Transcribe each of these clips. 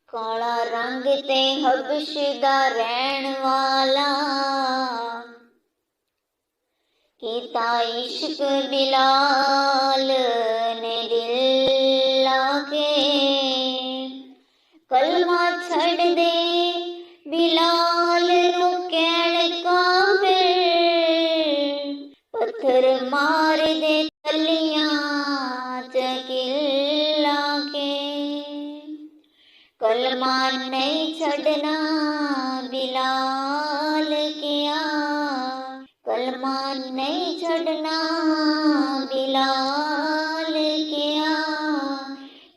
काला रंग ते हबश दा रहन वाला, कीता इश्क बिलाल ने दिल लाके। कलमा छड़ दे बिलाल नू कहण काफिर, पत्थर मार दे तलियां च किल्ला के। कलमा नहीं छड़ना बिलाल किया, कलमा नहीं छड़ना बिलाल किया।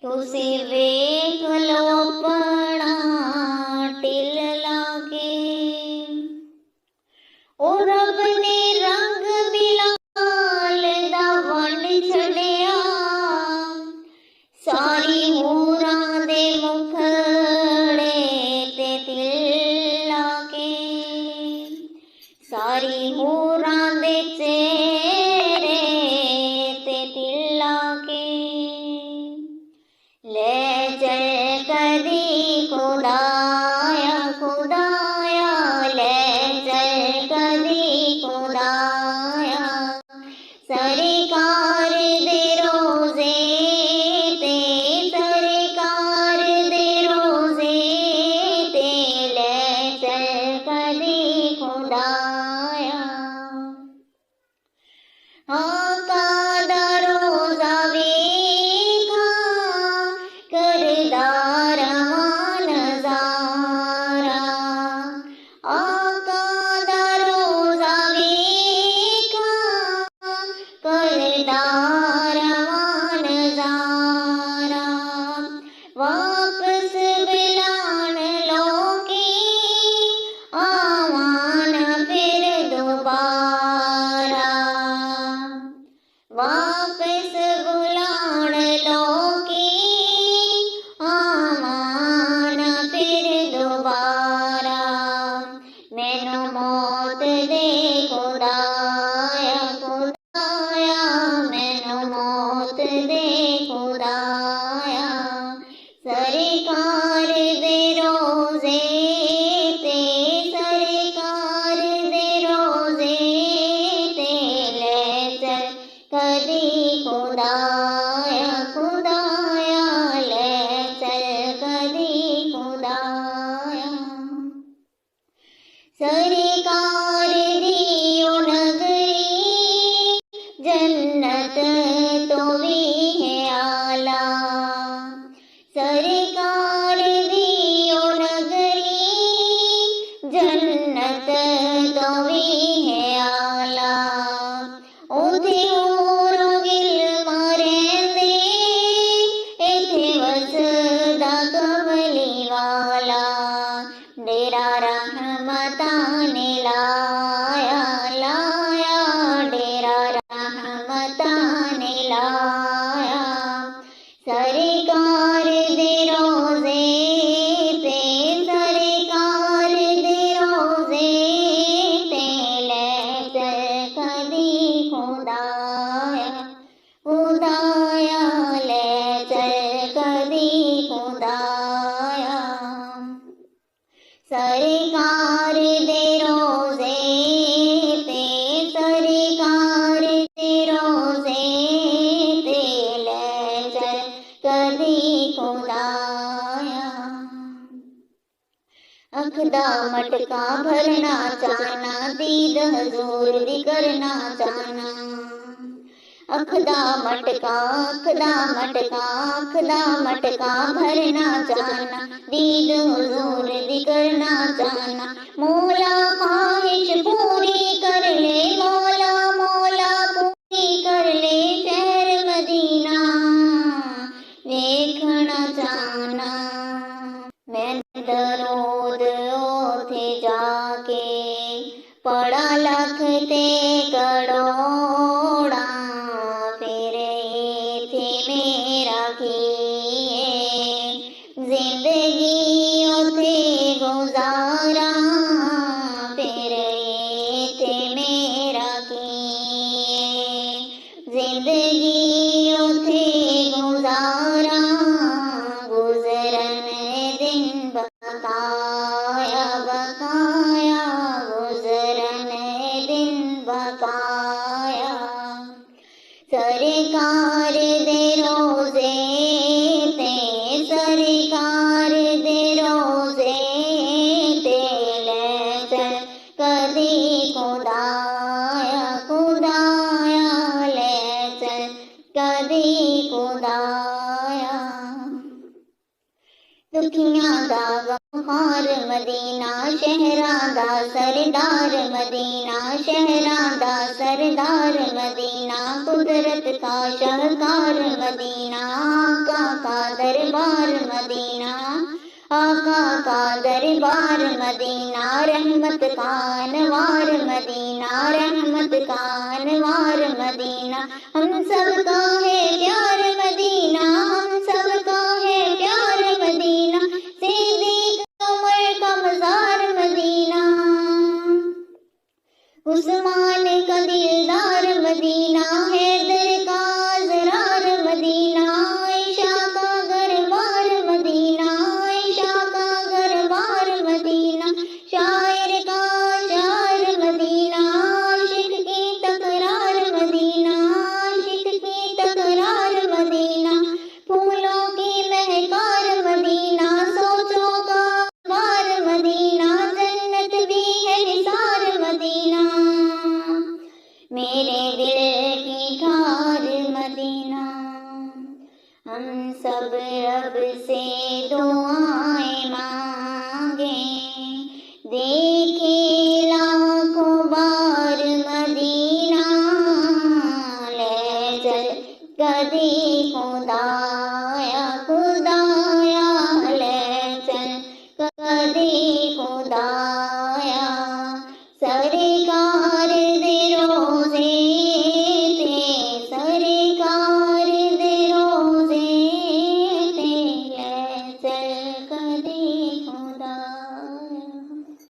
तुसी वेख लो अपना टिल लाके। ओ रब ने रंग बिलाल दा वंड छड़िया, सारी हूरां दे मुखड़े ते तिल लाके। सारी हूरां दे चेहरे ते तिल लाके। ले चल कदी खुदाया खुदाया, ले चल कदी खुदाया। सरकार दे रोजे ते, सरकार दे रोजे ते, ले चल कदी खुदाया। आका दा रोजा वेखा, करदा रवां नज़ारा। आका दा रोजा वेखा, करदा रवां नज़ारा। वापस बुलाण लोके, आवां ना फिर दोबारा। वापस बुलाण लोके, आवां ना फिर दोबारा। मैनू मौत दे खुदाया खुदाया, मैनू मौत दे खुदाया। सरकार दे रोजे ते, सरकार दे रोजे ते, ले चल कदी खुदाया खुदाया, ले चल कदी खुदाया। सरकार दी ओ नगरी, जन्नत तो भी है आला। सरकार दी ओ नगरी, जन्नत तो भी है आला। ओथे होरों गिलमा रहिंदे, इत्थे वसदा कमली वाला। डेरा रहमतां ने लाया लाया, डेरा रहमतां ने लाया। सरकार दे रोजे ते, सरकार दे रोजे ते, ले चल कदी खुदाया खुदाया, ले चल कदी खुदाया। सरकार दे रोजे ते, सरकार दे रोजे ते, ले चल कदी खुदाया। अख दा मटका भरना चाहना, दीद हजूर दी करना चाहना। अख दा मटका, अख दा मटका, अख दा मटका भरना चाहना, दीद हुजूर दी करना चाहना। मौला ख्वाहिश पूरी कर ले, मौला मौला पूरी कर ले। शहर मदीना वेखना चाहना, मैं दरूद ओथे जाके पढ़ा लख ते करोड़ा। फिर इत्थे मेरा की जिंदगी ओथे गुजारा। फिर इत्थे मेरा की जिंदगी ओथे गुजारा। गुजरन दिन दुखियां दा गमखार मदीना, शहरां दा सरदार मदीना, शहरां दा सरदार मदीना, कुदरत का शाहकार मदीना, आका का दरबार मदीना, आका का दरबार मदीना, रहमत का अनवार मदीना, रहमत का अनवार मदीना, हम सबका है प्यार मदीना, हम सबका है प्यार मदीना, सिद्दीक़ उमर का मज़ार मदीना, उस्मान